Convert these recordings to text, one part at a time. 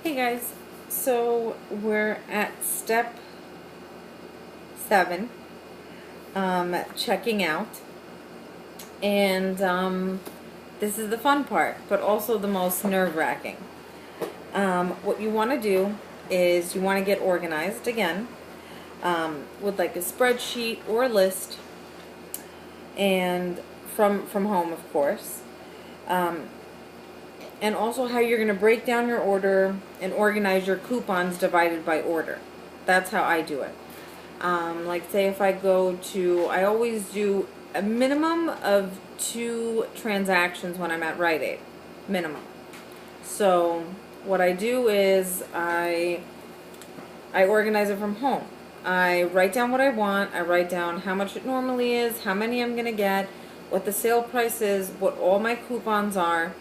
Hey guys, so we're at step 7, checking out, and this is the fun part, but also the most nerve-wracking. What you want to do is you want to get organized again with like a spreadsheet or a list, and from home, of course. And also how you're going to break down your order and organize your coupons divided by order. That's how I do it. Like say if I go to, I always do a minimum of 2 transactions when I'm at Rite Aid. Minimum. So what I do is I organize it from home. I write down what I want. I write down how much it normally is, how many I'm going to get, what the sale price is, what all my coupons are,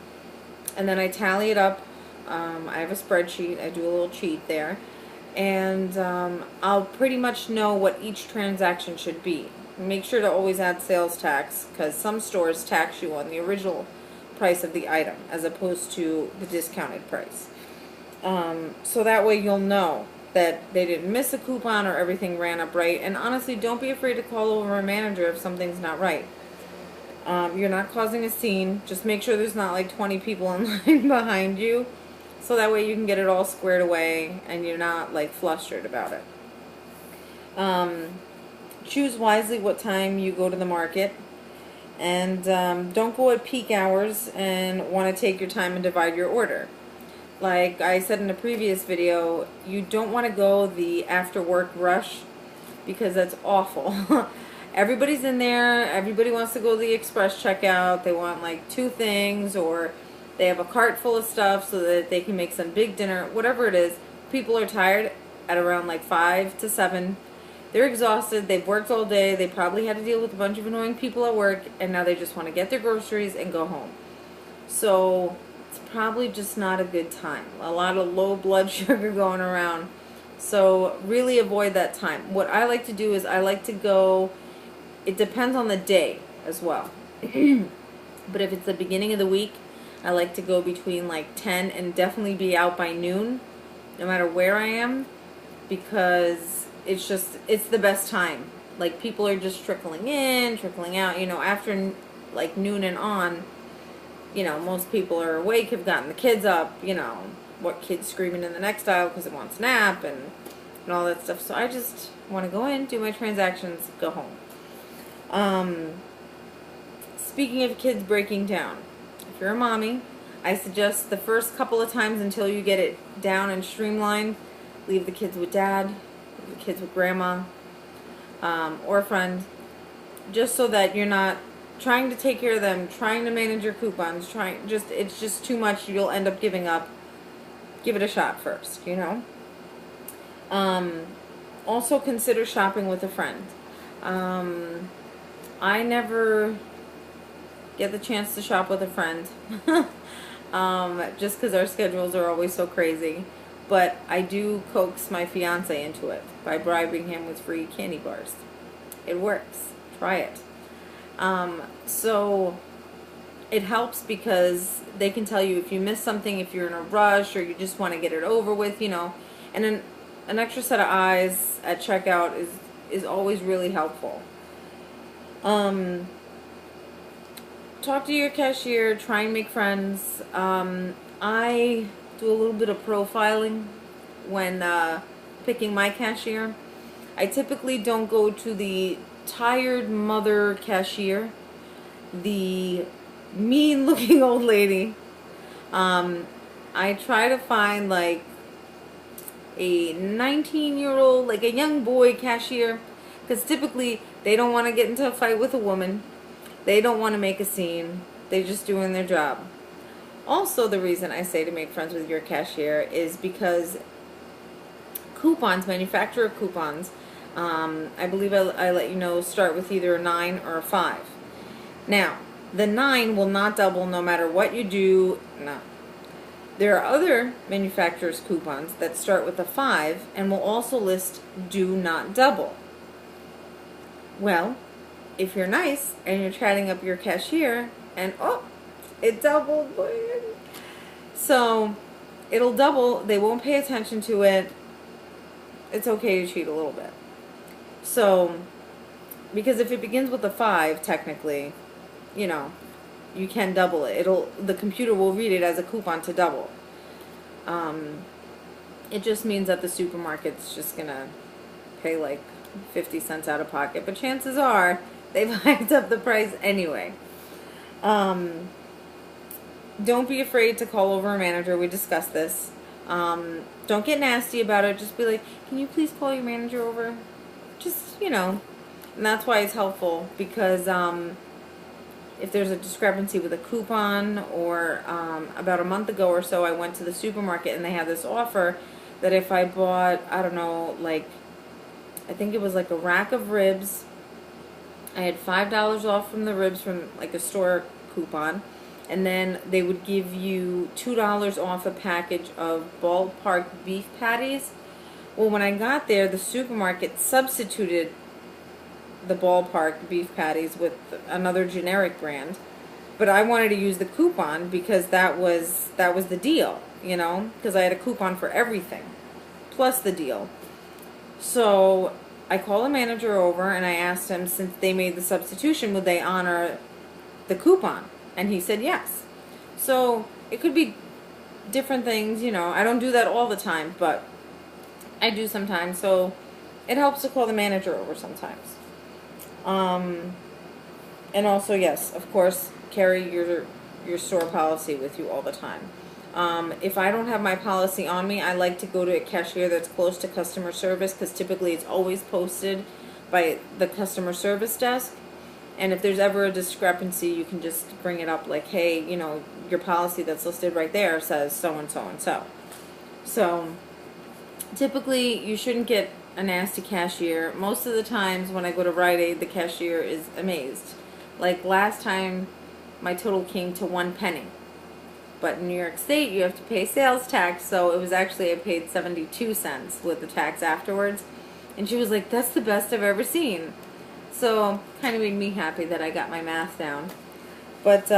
and then I tally it up. I have a spreadsheet. I do a little cheat there. And I'll pretty much know what each transaction should be. Make sure to always add sales tax, because some stores tax you on the original price of the item as opposed to the discounted price. So that way you'll know that they didn't miss a coupon or everything ran up right. And honestly, don't be afraid to call over a manager if something's not right. You're not causing a scene. Just make sure there's not like 20 people in line behind you, so that way you can get it all squared away and you're not like flustered about it. Choose wisely what time you go to the market, and don't go at peak hours and want to take your time and divide your order. Like I said in a previous video, you don't want to go the after work rush, because that's awful. Everybody's in there, everybody wants to go to the express checkout, they want like 2 things, or they have a cart full of stuff so that they can make some big dinner, whatever it is. People are tired at around like 5 to 7. They're exhausted, they've worked all day, they probably had to deal with a bunch of annoying people at work, and now they just want to get their groceries and go home. So it's probably just not a good time. A lot of low blood sugar going around. So really avoid that time. What I like to do is I like to go, it depends on the day as well. But if it's the beginning of the week, I like to go between like 10 and definitely be out by noon, no matter where I am, because it's the best time. Like people are just trickling in, trickling out, after like noon and on, most people are awake, have gotten the kids up, what kid's screaming in the next aisle because it wants a nap and all that stuff. So I just want to go in, do my transactions, go home. Speaking of kids breaking down, if you're a mommy, I suggest the first couple of times until you get it down and streamlined, leave the kids with dad, leave the kids with grandma, or a friend, just so that you're not trying to take care of them, trying to manage your coupons, it's just too much. You'll end up giving up. Give it a shot first, Also consider shopping with a friend. I never get the chance to shop with a friend, just because our schedules are always so crazy. But I do coax my fiance into it by bribing him with free candy bars. It works. Try it. So it helps because they can tell you if you miss something, if you're in a rush, or you just want to get it over with, and an extra set of eyes at checkout is always really helpful. Talk to your cashier, try and make friends. I do a little bit of profiling when picking my cashier. I typically don't go to the tired mother cashier, the mean looking old lady. I try to find like a 19-year-old, like a young boy cashier, because typically they don't want to get into a fight with a woman. They don't want to make a scene. They're just doing their job. Also, the reason I say to make friends with your cashier is because coupons, manufacturer coupons, I believe I let you know, start with either a 9 or a 5. Now, the 9 will not double no matter what you do. No. There are other manufacturers' coupons that start with a 5 and will also list do not double. Well, if you're nice and you're chatting up your cashier and it doubled. So it'll double. They won't pay attention to it. It's okay to cheat a little bit. So, because if it begins with a 5, technically, you know, you can double it. The computer will read it as a coupon to double. It just means that the supermarket's just gonna pay like 50 cents out of pocket, but chances are they've hiked up the price anyway. Don't be afraid to call over a manager. We discussed this. Don't get nasty about it. Just be like, can you please call your manager over? Just, you know. And that's why it's helpful, because if there's a discrepancy with a coupon, or about a month ago or so, I went to the supermarket and they had this offer that if I bought, I don't know, like, I think it was like a rack of ribs, I had $5 off from the ribs from like a store coupon, and then they would give you $2 off a package of Ballpark beef patties. Well, when I got there, the supermarket substituted the Ballpark beef patties with another generic brand, but I wanted to use the coupon because that was the deal, you know, because I had a coupon for everything plus the deal. So I called the manager over and I asked him, since they made the substitution, would they honor the coupon? And he said yes. So it could be different things, you know. I don't do that all the time, but I do sometimes. So it helps to call the manager over sometimes. And also, yes, of course, carry your store policy with you all the time. If I don't have my policy on me, I like to go to a cashier that's close to customer service, because typically it's always posted by the customer service desk. And if there's ever a discrepancy, you can just bring it up like, hey, you know, your policy that's listed right there says so and so and so. So typically you shouldn't get a nasty cashier. Most of the times when I go to Rite Aid, the cashier is amazed. Like last time, my total came to 1 penny. But in New York State, you have to pay sales tax, so it was actually, I paid 72 cents with the tax afterwards. And she was like, that's the best I've ever seen. So, kind of made me happy that I got my math down. But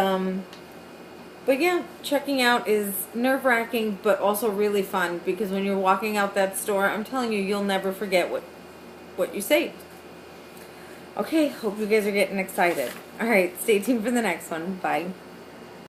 yeah, checking out is nerve-wracking, but also really fun, because when you're walking out that store, I'm telling you, you'll never forget what you saved. Okay, hope you guys are getting excited. Alright, stay tuned for the next one. Bye.